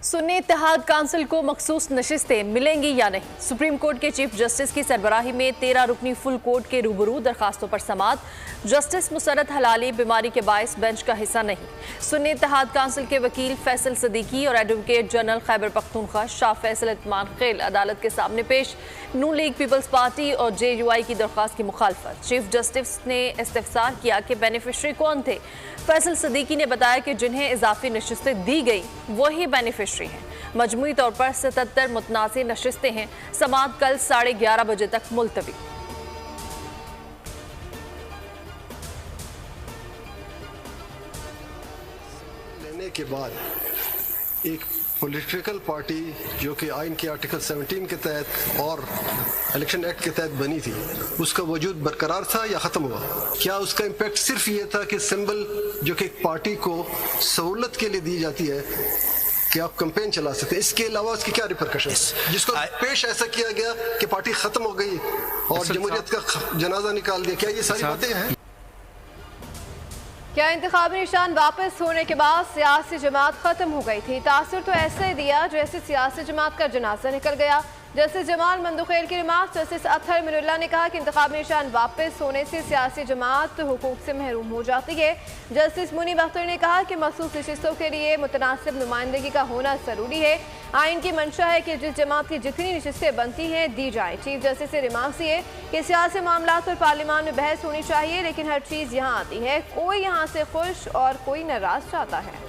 सुन्नी इत्तेहाद council को मखसूस नशिस्तें मिलेंगी या नहीं। सुप्रीम कोर्ट के चीफ जस्टिस की सरबराही में 13 रुकनी फुल कोर्ट के रूबरू दरखास्तों पर समाअत। जस्टिस मुसरत हलाली बीमारी के बायस बेंच का हिस्सा नहीं। सुन्नी इत्तेहाद काउंसिल के वकील फैसल सदीकी और एडवोकेट जनरल खैबर पख्तूनख्वा शाह फैसल इत्मान खेल अदालत के सामने पेश। नून लीग पीपल्स पार्टी और JUI की दरख्वास्त की मुखालफत। चीफ जस्टिस ने इस्तफसार किया कि बेनिफिशरी कौन थे। फैसल सदीकी ने बताया कि जिन्हें इजाफी नशिस्तें दी गई वही बेनिफिशरी हैं। मजमूई तौर पर 77 मुतनाज़ नशिस्तें हैं। समाअत कल 11:30 बजे तक मुलतवी। लेने के बाद एक पॉलिटिकल पार्टी जो कि आइन के आर्टिकल 17 के तहत और इलेक्शन एक्ट के तहत बनी थी, उसका वजूद बरकरार था या ख़त्म हुआ? क्या उसका इम्पैक्ट सिर्फ ये था कि सिंबल जो कि एक पार्टी को सहूलत के लिए दी जाती है कि आप कैंपेन चला सकते हैं, इसके अलावा उसकी क्या रिपरकशंस? जिसको पेश ऐसा किया गया कि पार्टी ख़त्म हो गई और जमहूरियत का जनाजा निकाल दिया, क्या ये सारी बातें हैं? क्या इंतखाबी निशान वापस होने के बाद सियासी जमात खत्म हो गई थी? तासुर तो ऐसे दिया जैसे सियासी जमात का जनाजा निकल गया। जस्टिस जमाल मंदुखेल की रिमार्क। जस्टिस अतहर मिनुल्ला ने कहा कि इंतखाबी निशान वापस होने से सियासी जमात हुकूक से महरूम हो जाती है। जस्टिस मुनीब अख्तर ने कहा कि मखसूस नशिस्तों के लिए मुतनासिब नुमाइंदगी का होना जरूरी है। आइन की मंशा है कि जिस जमात की जितनी नशिस्तें बनती हैं दी जाए। चीफ जस्टिस से रिमार्क्स ये कि सियासी मामला पर पार्लियामान में बहस होनी चाहिए, लेकिन हर चीज़ यहाँ आती है। कोई यहाँ से खुश और कोई नाराज चाहता है।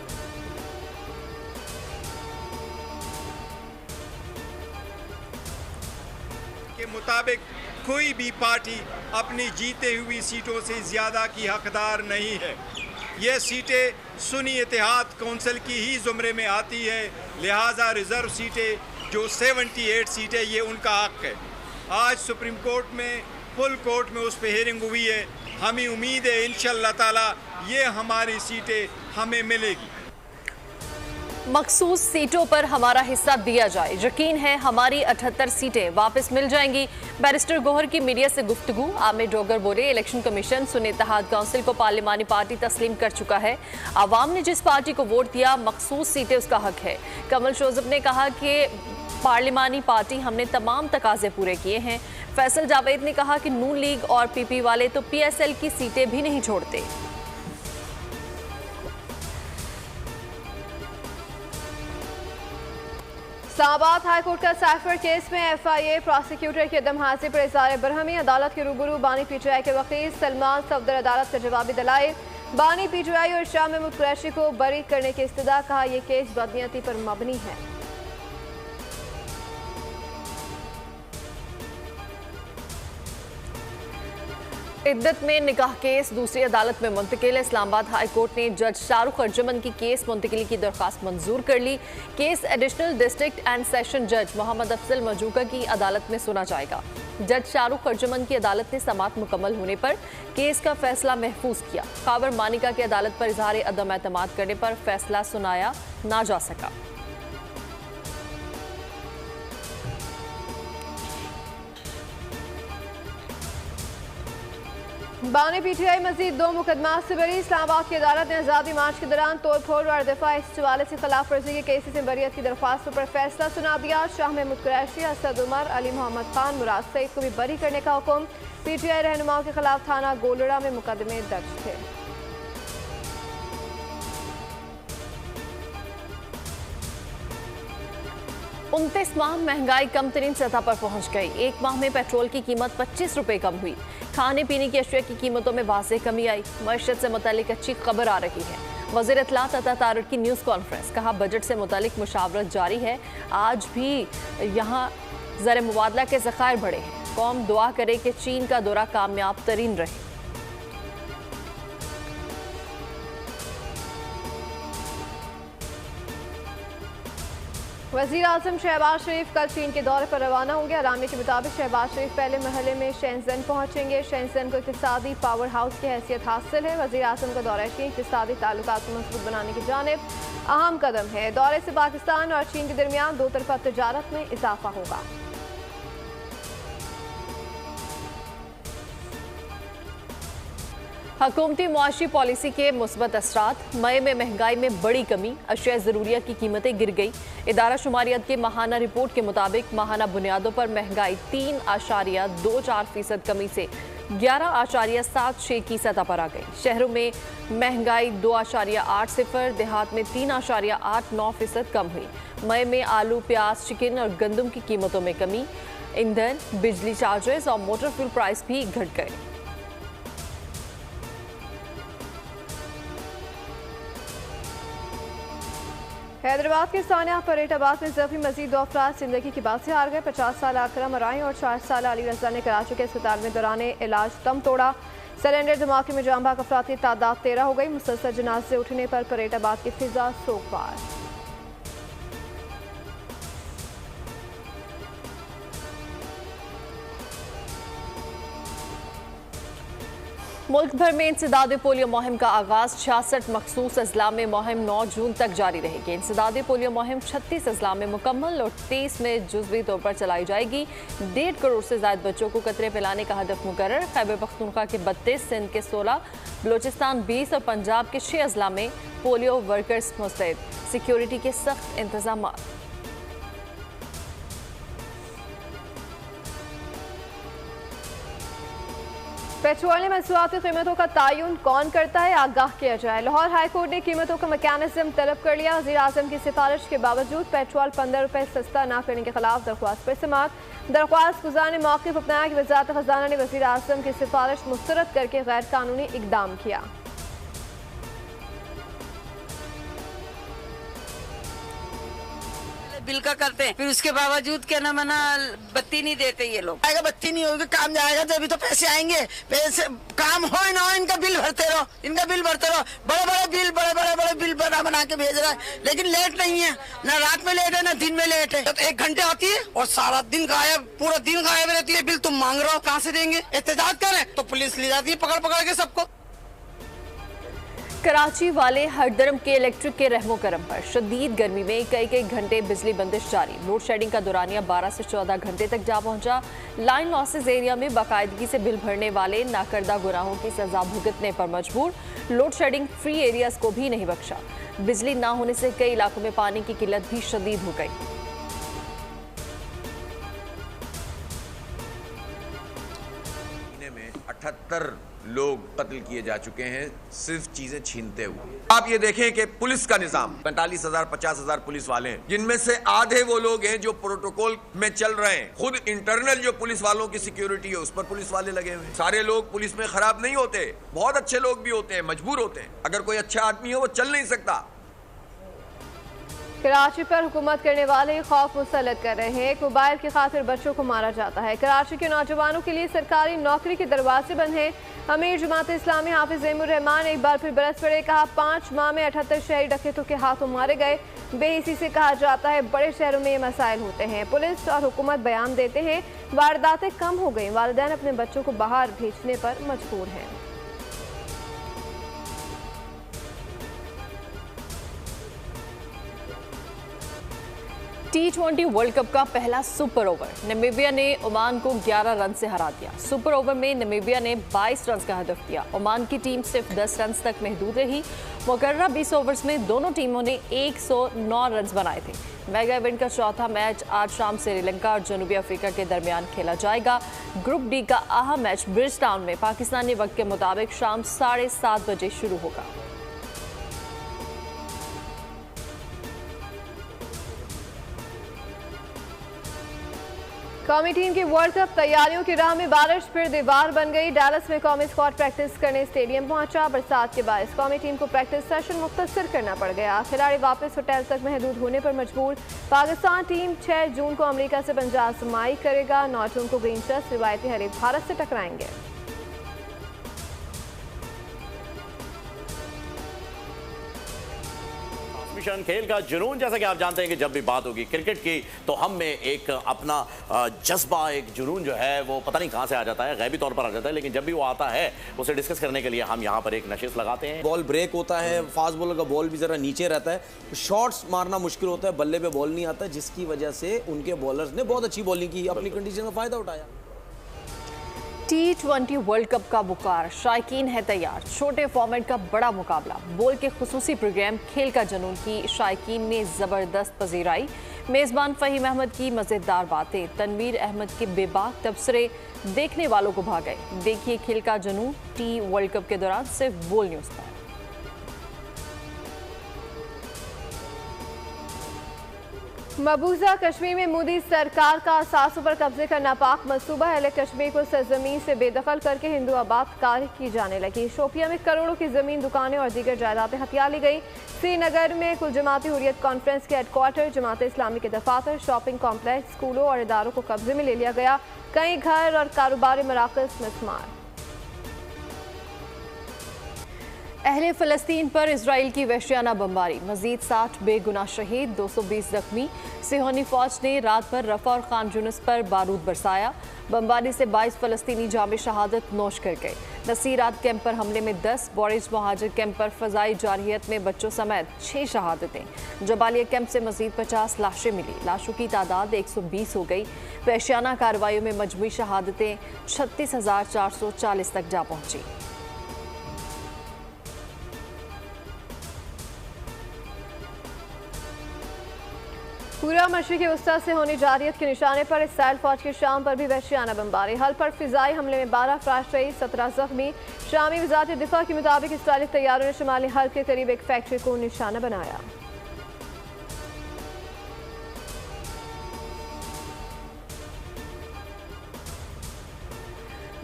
के मुताबिक कोई भी पार्टी अपनी जीते हुई सीटों से ज़्यादा की हकदार नहीं है। ये सीटें सुन्नी इत्तेहाद कौंसिल की ही ज़ुमरे में आती है, लिहाजा रिज़र्व सीटें जो 78 सीटें ये उनका हक है। आज सुप्रीम कोर्ट में फुल कोर्ट में उस पर हियरिंग हुई है। हमें उम्मीद है इंशाअल्लाह ताला ये हमारी सीटें हमें मिलेगी। मखसूस सीटों पर हमारा हिस्सा दिया जाए। यकीन है हमारी 78 सीटें वापस मिल जाएंगी। बैरिस्टर गोहर की मीडिया से गुफ्तगू। आमिर डोगर बोले, इलेक्शन कमीशन सुन्नी इत्तेहाद काउंसिल को पार्लिमानी पार्टी तस्लीम कर चुका है। आवाम ने जिस पार्टी को वोट दिया मखसूस सीटें उसका हक है। कमल शोजब ने कहा कि पार्लिमानी पार्टी हमने तमाम तकाजे पूरे किए हैं। फैसल जावेद ने कहा कि नून लीग और PP वाले तो PSL की सीटें भी नहीं छोड़ते। इस्लामाबाद हाईकोर्ट का साइफर केस में FIA प्रोसिक्यूटर की अदम हाजिरी पर इज़हार बरहमी। अदालत के रूबरू बानी PTI के वकील सलमान सफदर अदालत का जवाबी दलाइल। बानी PTI और शाह महमूद कुरैशी को बरी करने की इस्तदा। कहा यह केस बदनीयती पर मबनी है। इद्दत में निकाह केस दूसरी अदालत में मुंतकिल। इस्लामाबाद हाई कोर्ट ने जज शाहरुख अर्जुमन की केस मुंतकिली की दरख्वास्त मंजूर कर ली। Case additional district and session जज मोहम्मद अफजल मजूका की अदालत में सुना जाएगा। जज शाहरुख अर्जुमन की अदालत ने समाअत मुकम्मल होने पर केस का फैसला महफूज किया। खैबर मानिका की अदालत पर इजहार अदम एतमाद करने पर फैसला सुनाया ना जा सका। बानी PTI मजीद 2 मुकदमात से बरी। इस्लामाबाद की अदालत ने आज़ादी मार्च के दौरान तोड़ फोड़ और दफा इस हवाले से खिलाफ वर्जी के केसेस में बरियत की दरख्वास्तों पर फैसला सुना दिया। शाह महमूद कुरैशी, असद उमर, अली मोहम्मद खान, मुराद सईद को भी बरी करने का हुक्म। PTI रहनुमाओं के खिलाफ थाना गोलड़ा में मुकदमे दर्ज थे। उनतीस माह महंगाई कम तरीन सतह पर पहुंच गई। एक माह में पेट्रोल की कीमत 25 रुपए कम हुई। खाने पीने की अशिया की कीमतों में वाज़ेह कमी आई। मईशत से मुतालिक अच्छी खबर आ रही है। वज़ीर इत्तलात अता तारिक की न्यूज़ कॉन्फ्रेंस। कहा बजट से मुतालिक मुशावरत जारी है। आज भी यहाँ ज़र मुबादला के ज़खायर बढ़े हैं। कौम दुआ करे कि चीन का दौरा कामयाब तरीन रहे। वज़ीर आज़म शहबाज शरीफ कल चीन के दौरे पर रवाना होंगे। अलामी के मुताबिक शहबाज शरीफ पहले महले में शेंज़न पहुंचेंगे। शेंज़न को इक़्तिसादी पावर हाउस की हैसियत हासिल है। वज़ीर आज़म का दौरा चीन इक़्तिसादी ताल्लुकात को मज़बूत बनाने की जानिब अहम कदम है। दौरे से पाकिस्तान और चीन के दरमियान दो तरफ़ा तिजारत में इजाफा होगा। हुकूमती मुआशी पॉलिसी के मुस्बत असरात। मई में महंगाई में बड़ी कमी, अशिया ज़रूरिया की कीमतें गिर गई। इदारा शुमारियत के माहाना रिपोर्ट के मुताबिक माहाना बुनियादों पर महंगाई 3.24% कमी से 11.76 की सतह पर आ गई। शहरों में महंगाई 2.80, देहात में 3.89% कम हुई। मई में आलू, प्याज, चिकन और गंदम की कीमतों में कमी। ईंधन, बिजली चार्जेस और मोटर फ्यूल प्राइस भी घट गए। हैदराबाद के सानिया फरीदाबाद में जख्मी मजीद 2 अफराद जिंदगी की बात से हार गए। 50 साल अकरम अराई और 60 साल अली रजा ने कराची के अस्पताल में दौरान इलाज दम तोड़ा। सिलेंडर धमाके में जाम बहक अफराद की तादाद 13 हो गई। मुसलसल जनाजे उठने पर फरीदाबाद की फिजा सोगवार। मुल्क भर में इंसदाद पोलियो मुहिम का आगाज। 66 मखसूस अजला में मुहिम 9 जून तक जारी रहेगी। इंसदाद पोलियो मुहिम 36 अजला में मुकम्मल और 23 में जुज़वी तौर पर चलाई जाएगी। 1.5 करोड़ से ज्यादा बच्चों को कतरे पिलाने का हदफ मुकर्रर। खैबर पख्तूनख्वा के 32, सिंध के 16, बलोचिस्तान 20 और पंजाब के 6 अजला में पोलियो वर्कर्स मुस्तैद। सिक्योरिटी के सख्त इंतजाम। पेट्रोलियम मसनूआती कीमतों का तयन कौन करता है, आगाह किया जाए। लाहौर हाई कोर्ट ने कीमतों का मैकेनिज्म तलब कर लिया। वज़ीर आज़म की सिफारिश के बावजूद पेट्रोल 15 रुपये सस्ता न करने के खिलाफ दरख्वास्त पर समाअत। दरख्वास्त गुजार ने मौक़िफ़ अपनाया कि वज़ारत ख़ज़ाना ने वज़ीर आज़म की सिफारिश मुस्तरद करके गैर कानूनी इक़दाम किया। बिल का करते हैं, फिर उसके बावजूद क्या ना मना बत्ती नहीं देते ये लोग। आएगा बत्ती नहीं होगी, काम जाएगा तो अभी तो पैसे आएंगे। पैसे काम हो ना हो, इनका बिल भरते रहो, इनका बिल भरते रहो। बड़े बिल बना के भेज रहा है, लेकिन लेट नहीं है। ना रात में लेट है ना दिन में लेट है। तो 1 घंटे आती है और सारा दिन गायब, पूरा दिन गायब रहती है। बिल तुम मांग रहे हो, कहाँ से देंगे? एहतजाज करें तो पुलिस ले जाती है पकड़ के सबको। कराची वाले हरदरम के इलेक्ट्रिक के रहमो करम पर शदीद गर्मी में कई घंटे बिजली बंदिश जारी। लोड शेडिंग का दौरानिया 12 से 14 घंटे तक जा पहुंचा। लाइन लॉसेज एरिया में बाकायदगी से बिल भरने वाले नाकर्दा गुनाहों की सजा भुगतने पर मजबूर। लोड शेडिंग फ्री एरियाज को भी नहीं बख्शा। बिजली ना होने से कई इलाकों में पानी की किल्लत भी शदीद हो गई। 78 लोग कत्ल किए जा चुके हैं सिर्फ चीजें छीनते हुए। आप ये देखें कि पुलिस का निजाम 45,000 50,000 पुलिस वाले हैं, जिनमें से आधे वो लोग हैं जो प्रोटोकॉल में चल रहे हैं। खुद इंटरनल जो पुलिस वालों की सिक्योरिटी है उस पर पुलिस वाले लगे हुए हैं। सारे लोग पुलिस में खराब नहीं होते, बहुत अच्छे लोग भी होते हैं, मजबूर होते हैं। अगर कोई अच्छा आदमी है वो चल नहीं सकता। कराची पर हुकूमत करने वाले खौफ मुसल्लत कर रहे हैं। एक मोबाइल की खातिर बच्चों को मारा जाता है। कराची के नौजवानों के लिए सरकारी नौकरी के दरवाजे बंद हैं। अमीर जमात इस्लामी हाफिज ज़ैमुर्रहमान एक बार फिर बरस पड़े। कहा 5 माह में 78 शहरी डकैतों के हाथों मारे गए। बेहिसी से कहा जाता है बड़े शहरों में ये मसाइल होते हैं। पुलिस और हुकूमत बयान देते हैं वारदातें कम हो गई। वालिदैन अपने बच्चों को बाहर भेजने पर मजबूर हैं। T20 वर्ल्ड कप का पहला सुपर ओवर। नमीबिया ने ओमान को 11 रन से हरा दिया। सुपर ओवर में नमीबिया ने 22 रन का हदफ दिया। ओमान की टीम सिर्फ 10 रन तक महदूद रही। मुकर्ररा 20 ओवर्स में दोनों टीमों ने 109 रन बनाए थे। मेगा इवेंट का चौथा मैच आज शाम श्रीलंका और जनूबी अफ्रीका के दरमियान खेला जाएगा। ग्रुप डी का अहम मैच ब्रिज टाउन में पाकिस्तानी वक्त के मुताबिक शाम 7:30 बजे शुरू होगा। कौमी टीम की वर्ल्ड कप तैयारियों की राह में बारिश फिर दीवार बन गई। डैलस में कौमी स्क्वाड प्रैक्टिस करने स्टेडियम पहुंचा। बरसात के बायस कौमी टीम को प्रैक्टिस सेशन मुख्तसर करना पड़ गया। खिलाड़ी वापस होटल तक महदूद होने पर मजबूर। पाकिस्तान टीम 6 जून को अमेरिका से पंजा आजमाई करेगा। 9 जून को ग्रीन शर्ट्स रिवायती हरीफ भारत से टकराएंगे। खेल का जुनून, जैसा कि आप जानते हैं कि जब भी बात होगी क्रिकेट की तो हम में एक अपना जज्बा, एक जुनून जो है वो पता नहीं कहां से आ जाता है, गैबी तौर पर आ जाता है, लेकिन जब भी वो आता है उसे डिस्कस करने के लिए हम यहां पर एक नशिश लगाते हैं। बॉल ब्रेक होता है, फास्ट बॉलर का बॉल भी जरा नीचे रहता है, शॉट्स मारना मुश्किल होता है, बल्ले पे बॉल नहीं आता, जिसकी वजह से उनके बॉलर्स ने बहुत अच्छी बॉलिंग की, अपनी कंडीशन का फायदा उठाया। T20 वर्ल्ड कप का बुखार, शायकीन है तैयार। छोटे फॉर्मेट का बड़ा मुकाबला, बोल के खुसूसी प्रोग्राम खेल का जुनून की शायकीन ने जबरदस्त पजीराई। मेजबान फहीम अहमद की मजेदार बातें, तनवीर अहमद के बेबाक तबसरे देखने वालों को भा गए। देखिए खेल का जुनून टी वर्ल्ड कप के दौरान सिर्फ बोल न्यूज पर। मकबूजा कश्मीर में मोदी सरकार का असासों पर कब्जे का नापाक मंसूबा अहले कश्मीर को सरजमीन से बेदखल करके हिंदू आबादकारी की जाने लगी। शोपिया में करोड़ों की जमीन, दुकानें और दीगर जायदादें हथिया ली गई। श्रीनगर में कुल जमाती हुर्रियत कॉन्फ्रेंस के हेडक्वार्टर, जमात इस्लामी के दफातर, शॉपिंग कॉम्प्लेक्स, स्कूलों और इदारों को कब्जे में ले लिया गया। कई घर और कारोबारी मराकज़ मिसमार। अहले फ़लस्तीन पर इजराइल की वहशियाना बमबारी, मजीद 60 बेगुनाह शहीद, 220 जख्मी। सिहोनी फौज ने रात भर रफा और खान यूनिस पर बारूद बरसाया। बमबारी से 22 फ़लस्तीनी जाम शहादत नोश कर गए। नसीरात कैंप पर हमले में 10, बोरिज महाजर कैंप पर फ़ज़ाई जारहियत में बच्चों समेत 6 शहादतें। जबालिया कैंप से मजीद 50 लाशें मिली, लाशों की तादाद 120 हो गई। वहशियाना कार्रवाइयों में मजमूई शहादतें 36,440 तक जा पहुँची। पूरा मशरिक़ी वस्ता से होनी जारियत के निशाने पर इसराइल फौज की शाम पर भी वहशियाना बमबारी। हल पर फिजाई हमले में 12 अफराद शहीद, 17 जख्मी। शामी वज़ारत दिफा के मुताबिक इसराइली तैयारों ने शुमाली हल के करीब एक फैक्ट्री को निशाना बनाया।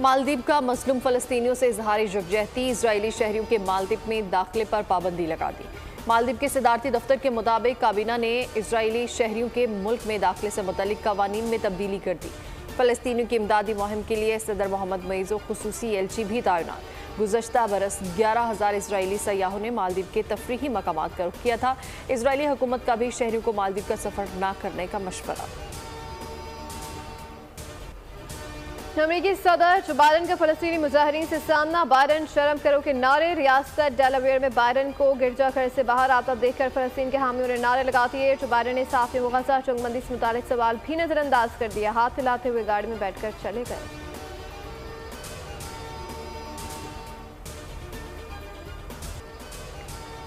मालदीव का मसलूम फ़लस्तीनियों से इजहारी यकजहती, इजरायली शहरियों के मालदीव में दाखिले पर पाबंदी लगा दी। मालदीव के सदारती दफ्तर के मुताबिक काबीना ने इजरायली शहरियों के मुल्क में दाखिले से मुतल्लिक कवानीन में तब्दीली कर दी। फ़लस्तीनियों की इमदादी मुहिम के लिए सदर मोहम्मद मईज़ो खुसूसी एलची भी तैनात। गुज़श्ता बरस 11,000 इजरायली सयाहों ने मालदीव के तफरीही मकामात का रुख किया था। इजरायली हुकूमत का भी शहरियों को मालदीव का सफ़र न करने का मशवरा। अमेरिकी सदर जो बाइडन का फ़लस्तीनी मुजाहिरीन से सामना, बाइडन शर्म करो के नारे। रियासत डेलावेयर में बाइडन को गिरजाघर से बाहर आता देखकर फ़लस्तीन के हामियों ने नारे लगा दिए। जो बाइडन ने साफ गजा जंगबंदी से मुतालिक सवाल भी नज़रअंदाज कर दिया। हाथ हिलाते हुए गाड़ी में बैठकर चले गए।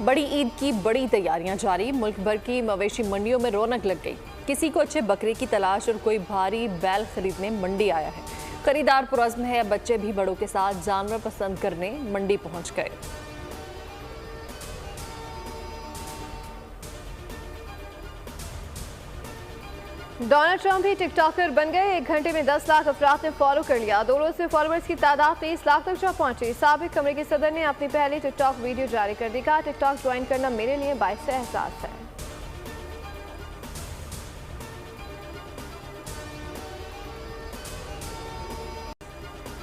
बड़ी ईद की बड़ी तैयारियां जारी, मुल्क भर की मवेशी मंडियों में रौनक लग गई। किसी को अच्छे बकरे की तलाश और कोई भारी बैल खरीदने मंडी आया है। खरीदार पुरज़्म है, बच्चे भी बड़ों के साथ जानवर पसंद करने मंडी पहुंच गए। डोनाल्ड ट्रंप भी टिकटॉकर बन गए। 1 घंटे में 10 लाख अफराद ने फॉलो कर लिया। 2 रोज से फॉलोअर्स की तादाद 30 लाख तक जा पहुंची। साबिक अमेरिकी सदर ने अपनी पहली टिकटॉक वीडियो जारी कर दी। कहा, टिकटॉक ज्वाइन करना मेरे लिए बाइस एहसास है।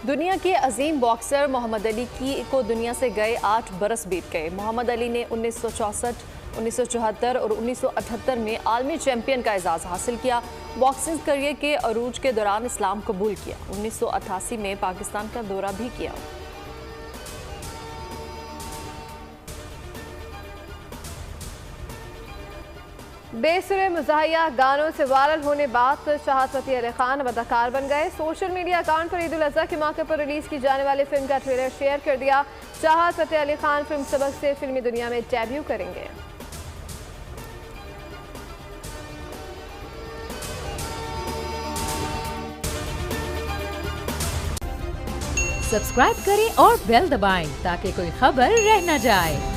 दुनिया के अजीम बॉक्सर मोहम्मद अली को दुनिया से गए 8 बरस बीत गए। मोहम्मद अली ने 1964, 1974 और 1978 में आलमी चैंपियन का एजाज़ हासिल किया। बॉक्सिंग करियर के अरूज के दौरान इस्लाम कबूल किया। 1988 में पाकिस्तान का दौरा भी किया। बेसुरे मुज़ाहिया गानों से वायरल होने बाद शाहद फ़तेह अली खान अदाकार बन गए। सोशल मीडिया अकाउंट पर ईद उल अज़हा के मौके पर रिलीज की जाने वाली फिल्म का ट्रेलर शेयर कर दिया। शाहद फ़तेह अली खान फिल्म सबक से फिल्मी दुनिया में डेब्यू करेंगे। सब्सक्राइब करें और बेल दबाएं ताकि कोई खबर रह न जाए।